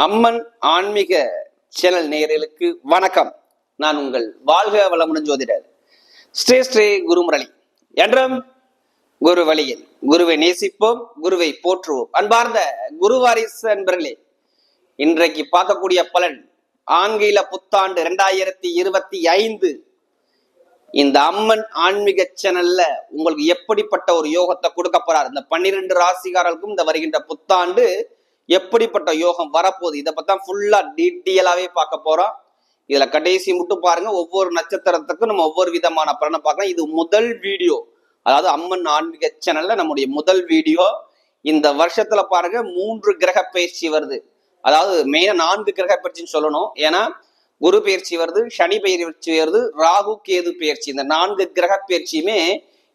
அம்மன் ஆன்மீக சேனல் நேயர்களுக்கு வணக்கம். நான் உங்கள் வாழ்க வளமுடன் ஜோதிடர் ஸ்ரீ குருமுரளி. என்றும் குரு வழியில் குருவை நேசிப்போம், குருவை போற்றுவோம். அன்பார்ந்த குருவாரிசு அன்பர்களே, இன்றைக்கு பார்க்கக்கூடிய பலன் ஆங்கில புத்தாண்டு 2025. இந்த அம்மன் ஆன்மீக சேனல்ல உங்களுக்கு எப்படிப்பட்ட ஒரு யோகத்தை கொடுக்க போறார், இந்த 12 ராசிகாரர்களுக்கும் இந்த வருகின்ற புத்தாண்டு எப்படிப்பட்ட யோகம் வரப்போகுது, இதை பத்தி ஃபுல்லா டீட்டெயிலாவே பார்க்க போறோம். இதுல கடைசி மட்டும் பாருங்க, ஒவ்வொரு நட்சத்திரத்துக்கும் நம்ம ஒவ்வொரு விதமான பலனை பார்க்கலாம். இது முதல் வீடியோ, அதாவது அம்மன் ஆன்மீக சேனல்ல நம்முடைய முதல் வீடியோ. இந்த வருஷத்துல பாருங்க 3 கிரக பயிற்சி வருது. அதாவது மெயினா 4 கிரக பயிற்சின்னு சொல்லணும். ஏன்னா குரு பயிற்சி வருது, சனி பயிற்சி வருது, ராகு கேது பயிற்சி. இந்த 4 கிரக பயிற்சியுமே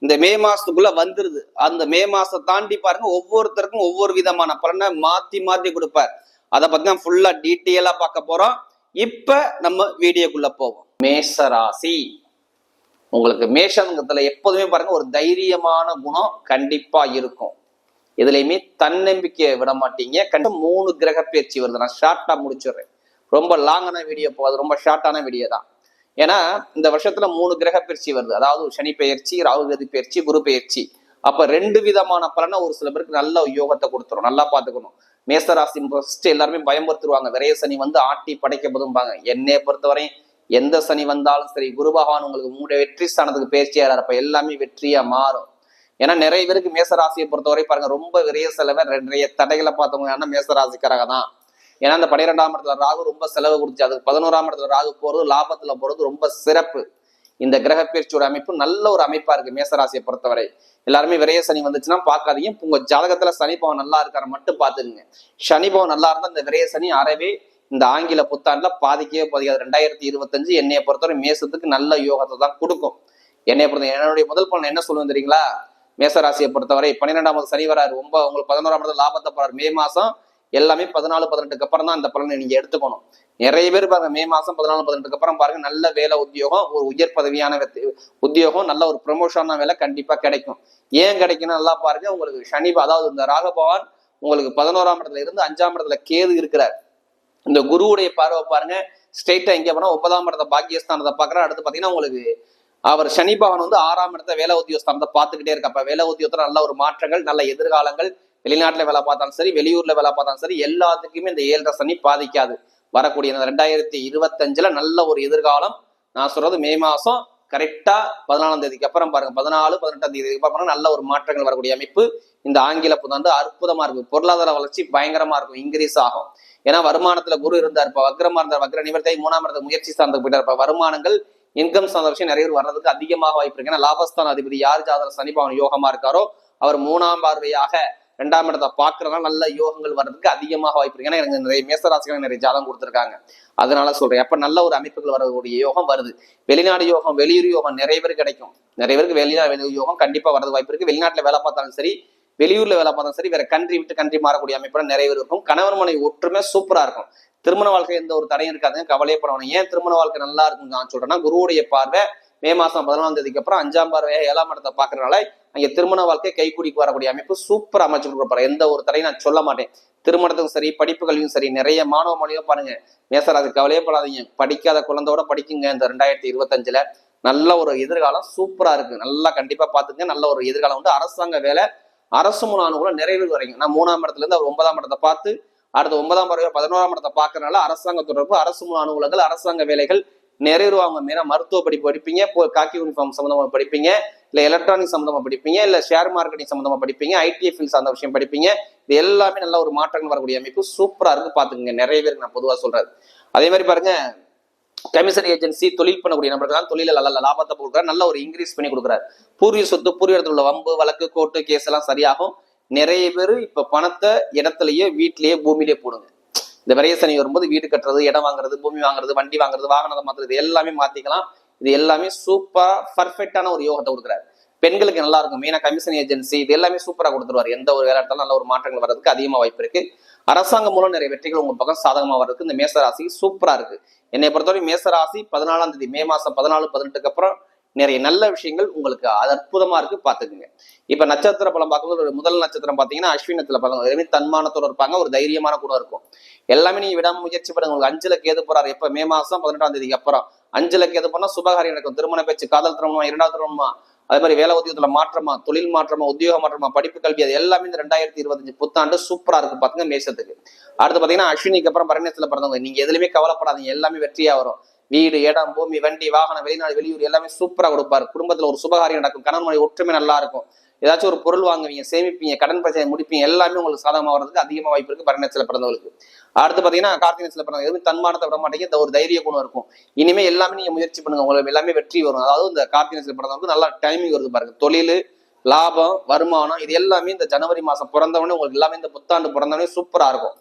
இந்த மே மாசத்துக்குள்ள வந்துருது. அந்த மே மாசத்தை தாண்டி பாருங்க, ஒவ்வொருத்தருக்கும் ஒவ்வொரு விதமான பலனை மாத்தி மாத்தி கொடுப்பார். அதை பத்தி தான் ஃபுல்லா டீட்டெயிலா பார்க்க போறோம். இப்ப நம்ம வீடியோக்குள்ள போவோம். மேஷராசி. உங்களுக்கு மேஷங்கிறதுல எப்போதுமே பாருங்க ஒரு தைரியமான குணம் கண்டிப்பா இருக்கும். இதுலயுமே தன்னம்பிக்கையை விட மாட்டீங்க. கண்டிப்பா 3 கிரக பயிற்சி வருது. நான் ஷார்ட்டா முடிச்சிடுறேன், ரொம்ப லாங்கான வீடியோ போகாது, ரொம்ப ஷார்ட்டான வீடியோ தான். ஏன்னா இந்த வருஷத்துல 3 கிரக பயிற்சி வருது. அதாவது சனி பயிற்சி, ராகுகதி பயிற்சி, குரு பயிற்சி. அப்ப 2 விதமான பலனை ஒரு சில பேருக்கு நல்ல யோகத்தை கொடுத்துரும். நல்லா பாத்துக்கணும். மேசராசி ஃபர்ஸ்ட் எல்லாருமே பயன்படுத்துவாங்க. விரைய சனி வந்து ஆட்டி படைக்க போதும்பாங்க. என்னைய பொறுத்தவரை எந்த சனி வந்தாலும் சரி, குரு பகவான் உங்களுக்கு 3 வெற்றி ஸ்தானத்துக்கு பயிற்சியா இருப்ப எல்லாமே வெற்றியா மாறும். ஏன்னா நிறைய பேருக்கு மேசராசியை பொறுத்தவரை பாருங்க ரொம்ப விரைய செலவை நிறைய தடைகளை பார்த்தவங்க மேசராசிக்காரங்க தான். ஏன்னா அந்த 12ஆம் இடத்துல ராகு ரொம்ப செலவு கொடுத்து, அதுக்கு 11ஆம் இடத்துல ராகு போறது, லாபத்துல போறது ரொம்ப சிறப்பு. இந்த கிரக பயிற்சியோட அமைப்பு நல்ல ஒரு அமைப்பா இருக்கு மேசராசியை பொறுத்தவரை. எல்லாருமே விரைய சனி வந்துச்சுன்னா பார்க்காதீங்க. உங்க ஜாதகத்துல சனி பவன் நல்லா இருக்காரு மட்டும் பார்த்துக்குங்க. சனி பவன் நல்லா இருந்தா இந்த விரைய சனி அறவே இந்த ஆங்கில புத்தாண்டுல பாதிக்கவே பாதிக்காது. 2025 என்னைய பொறுத்தவரை மேசத்துக்கு நல்ல யோகத்தை தான் கொடுக்கும். என்னைய பொறுத்த என்னுடைய முதல் பலன் என்ன சொல்லுவேன் தெரியுங்களா? மேசராசியை பொறுத்தவரை 12ஆம் சனி வராரு, உங்களுக்கு 11ஆம் இடத்துல லாபத்தை போறாரு. மே மாசம் எல்லாமே 14-18க்கு அப்புறம் தான் அந்த பலனை நீங்க எடுத்துக்கணும். நிறைய பேர் பாருங்க மே மாசம் 14-18க்கு அப்புறம் பாருங்க நல்ல வேலை, உத்தியோகம், ஒரு உயர் பதவியான உத்தியோகம், நல்ல ஒரு ப்ரமோஷனான வேலை கண்டிப்பா கிடைக்கும். ஏன் கிடைக்கும் நல்லா பாருங்க. உங்களுக்கு சனி, அதாவது இந்த ராகபவான் உங்களுக்கு 11ஆம் இடத்துல இருந்து 5ஆம் இடத்துல கேது இருக்கிறார். இந்த குருவுடைய பார்வை பாருங்க ஸ்ட்ரெயிட்டா எங்க போனா 9ஆம் இடத்த பாக்கியஸ்தானத்தை பாக்குறாரு. அடுத்து பாத்தீங்கன்னா உங்களுக்கு அவர் சனி பகவான் வந்து 6ஆம் இடத்த வேலை உத்தியோகஸ்தானத்தை பார்த்துக்கிட்டே இருக்கப்ப வேலை உத்தியோகத்துல நல்ல ஒரு மாற்றங்கள், நல்ல எதிர்காலங்கள். வெளிநாட்டுல வேலை பார்த்தாலும் சரி, வெளியூர்ல வேலை பார்த்தாலும் சரி, எல்லாத்துக்குமே இந்த 7.5 சனி பாதிக்காது. வரக்கூடிய 2025 நல்ல ஒரு எதிர்காலம். நான் சொல்றது மே மாசம் கரெக்டா 14ஆம் தேதிக்கு அப்புறம் பாருங்க, 14-18ஆம் தேதிக்கு அப்புறம் நல்ல ஒரு மாற்றங்கள் வரக்கூடிய அமைப்பு இந்த ஆங்கில புத்தாண்டு அற்புதமா இருக்கு. பொருளாதார வளர்ச்சி பயங்கரமா இருக்கும், இன்க்ரீஸ் ஆகும். ஏன்னா வருமானத்துல குரு இருந்தார், இப்ப வக்ரமா இருந்தார், வக்ர நிவர்த்தி 3ஆம் இடத்துல முயற்சி சார்ந்து போயிட்டார். இப்ப வருமானங்கள், இன்கம் சார்ந்த விஷயம் நிறைய வர்றதுக்கு அதிகமாக வாய்ப்பு இருக்கு. ஏன்னா லாபஸ்தான அதிபதி யார் ஜாதக சனி பவன் யோகமா இருக்காரோ அவர் 3ஆம் பார்வையாக 2ஆம் இடத்தை பாக்குறதுனால நல்ல யோகங்கள் வர்றதுக்கு அதிகமாக வாய்ப்பு இருக்கு. ஏன்னா எனக்கு நிறைய மேசராசிகள் நிறைய ஜாதகம் கொடுத்துருக்காங்க, அதனால சொல்றேன். அப்ப நல்ல ஒரு அமைப்புகள் வரக்கூடிய யோகம் வருது. வெளிநாடு யோகம், வெளியூர் யோகம் நிறைய பேருக்கு கிடைக்கும். நிறைய பேருக்கு வெளிநாடு யோகம் கண்டிப்பா வரது வாய்ப்பு இருக்கு. வெளிநாட்டுல வேலை பார்த்தாலும் சரி, வெளியூர்ல வேலை பார்த்தாலும் சரி, வேற கண்ட்ரி விட்டு கண்ட்ரி மாறக்கூடிய அமைப்புல நிறைய பேர் இருக்கும். கணவன் மனைவி ஒற்றுமை சூப்பரா இருக்கும். திருமண வாழ்க்கை எந்த ஒரு தடையும் இருக்காதுங்க, கவலையே படணும். ஏன் திருமண வாழ்க்கை நல்லா இருக்கும் நான் சொல்றேன்னா, குருவுடைய பார்வை மே மாசம் 14ஆம் தேதிக்கு அப்புறம் 5ஆம் பார்வையாக 7ஆம் இடத்தை பாக்குறதுனால அங்க திருமண வாழ்க்கை கைக்கூடிக்கு வரக்கூடிய அமைப்பு சூப்பர் அமைச்சு கொடுப்பாரு. எந்த ஒரு தடையும் நான் சொல்ல மாட்டேன். திருமணத்துக்கும் சரி, படிப்புகளையும் சரி, நிறைய மாணவ மொழியும் பாருங்க மேசராசி கவலையே படாதீங்க. படிக்காத குழந்தையோட படிக்குங்க. இந்த 2025 நல்ல ஒரு எதிர்காலம் சூப்பரா இருக்கு. நல்லா கண்டிப்பா பாத்துங்க. நல்ல ஒரு எதிர்காலம் வந்து அரசாங்க வேலை, அரசு மூல அனுகூலம் நிறைவேறி வரைக்கும். நான் 3ஆம் இடத்துல இருந்து அவர் 9ஆம் இடத்தை பார்த்து அடுத்து 9ஆம் பார்வை 11ஆம் இடத்தை பாக்குறதுனால அரசாங்க தொடர்பு, அரசு மூல அனுகூலங்கள், அரசாங்க வேலைகள் நிறைவேறுவாங்க. மேல மருத்துவ படிப்பு படிப்பீங்க, காக்கி யூனிஃபார்ம் சம்பந்தமா படிப்பீங்க, இல்ல எலக்ட்ரானிக் சம்பந்தமா படிப்பீங்க, இல்ல ஷேர் மார்க்கெட்டிங் சம்பந்தமா படிப்பீங்க, ஐடி ஃபீல்ட் சார்ந்த விஷயம் படிப்பீங்க. இது எல்லாமே நல்ல ஒரு மாற்றங்கள் வரக்கூடிய அமைப்பு சூப்பரா இருக்கு. பாத்துக்கங்க. நிறைய பேருக்கு நான் பொதுவா சொல்றது. அதே மாதிரி பாருங்க, கமிஷன் ஏஜென்சி தொழில் பண்ணக்கூடிய நபர்கள் தொழில நல்ல லாபத்தை கொடுக்குறாரு, நல்ல ஒரு இன்க்ரீஸ் பண்ணி கொடுக்குறாரு. பூர்வீக சொத்து, பூர்வீக இடத்துல உள்ள வம்பு வழக்கு, கோர்ட்டு கேஸ் எல்லாம் சரியாகும். நிறைய பேர் இப்ப பணத்தை இடத்துலயே, வீட்லயே, பூமியிலேயே போடுங்க. இந்த விரைய சனி வரும்போது வீடு கட்டுறது, இடம் வாங்குறது, பூமி வாங்குறது, வண்டி வாங்குறது, வாகனத்தை மாத்துறது எல்லாமே மாத்திக்கலாம். இது எல்லாமே சூப்பரா பர்ஃபெக்டான ஒரு யோகத்தை கொடுக்குறாரு. பெண்களுக்கு நல்லா இருக்கும். மெயினா கமிஷன் ஏஜென்சி இது எல்லாமே சூப்பரா கொடுத்துருவாரு. எந்த ஒரு வேலை எடுத்தாலும் நல்ல ஒரு மாற்றங்கள் வர்றதுக்கு அதிகமா வாய்ப்பு இருக்கு. அரசாங்கம் மூலம் நிறைய வெற்றிகள் உங்க பக்கம் சாதகமா வர்றதுக்கு இந்த மேசராசி சூப்பரா இருக்கு. என்னை பொறுத்தவரை மேசராசி 14ஆம் தேதி மே மாசம் 14-18க்கு அப்புறம் நிறைய நல்ல விஷயங்கள் உங்களுக்கு அது அற்புதமா இருக்கு, பாத்துக்குங்க. இப்ப நட்சத்திர பலம் பார்க்கும்போது ஒரு முதல் நட்சத்திரம் பாத்தீங்கன்னா அஸ்வினத்துல பாருங்க, எதுவுமே தன்மானத்தோட இருப்பாங்க, ஒரு தைரியமான கூட இருக்கும். எல்லாமே நீங்க விடாம முயற்சி பண்ணுங்க. உங்களுக்கு 5ல கேது போறாரு எப்ப, மே மாசம் 18ஆம் தேதிக்கு அப்புறம் 5ல கேது போனா சுபகாரியம் நடக்கும். திருமண பேச்சு, காதல் திருமணமா, 2வது திருமணமா, அதே மாதிரி வேலை உத்தியோகத்துல மாற்றமா, தொழில் மாற்றமா, உத்தியோக மாற்றமா, படிப்பு கல்வி, அது எல்லாமே இந்த 2025 புத்தாண்டு சூப்பரா இருக்கு பாத்துங்க மேசத்துக்கு. அடுத்து பாத்தீங்கன்னா அஸ்வினிக்கு அப்புறம் பரணேசத்துல பிறந்தவங்க, நீங்க எதுலையுமே கவலைப்படாதீங்க, எல்லாமே வெற்றியா வரும். வீடு, இடம், பூமி, வண்டி, வாகனம், வெளிநாடு, வெளியூர் எல்லாமே சூப்பரா கொடுப்பாரு. குடும்பத்துல ஒரு சுபகாரியம் நடக்கும், கணவன் மனைவி ஒற்றுமை நல்லா இருக்கும். ஏதாச்சும் ஒரு பொருள் வாங்குவீங்க, சேமிப்பீங்க, கடன் பிரச்சனை முடிப்பீங்க, எல்லாமே உங்களுக்கு சாதகமா வர்றதுக்கு அதிகமா வாய்ப்பு இருக்கு பரணேசத்துல பிறந்தவங்களுக்கு. அடுத்து பாத்தீங்கன்னா கார்த்திகேயன்ல பிறந்தவங்க எதுவும் தன்மானத்தை விட மாட்டீங்க, இந்த ஒரு தைரிய குணம் இருக்கும். இனிமே எல்லாமே நீங்க முயற்சி பண்ணுங்க, உங்களுக்கு எல்லாமே வெற்றி வரும். அதாவது இந்த கார்த்திகேயன்ல பிறந்தவங்களுக்கு நல்லா டைமிங் வருது பாருங்க. தொழில், லாபம், வருமானம், இது எல்லாமே இந்த ஜனவரி மாசம் பிறந்தவொடனே உங்களுக்கு எல்லாமே இந்த புத்தாண்டு பிறந்தவொடனே சூப்பரா இருக்கும்.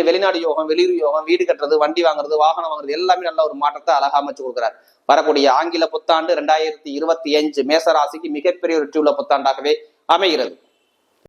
வெளிநாடு யோகம், வெளியூர் யோகம், வீடு கட்டுறது, வண்டி வாங்குறது, வாகனம் வாங்குறது, எல்லாமே நல்ல ஒரு மாற்றத்தை அழகா அமைச்சு கொடுக்குறாரு. வரக்கூடிய ஆங்கில புத்தாண்டு 2025 மேசராசிக்கு மிகப்பெரிய வெற்றி உள்ள புத்தாண்டாகவே அமைகிறது.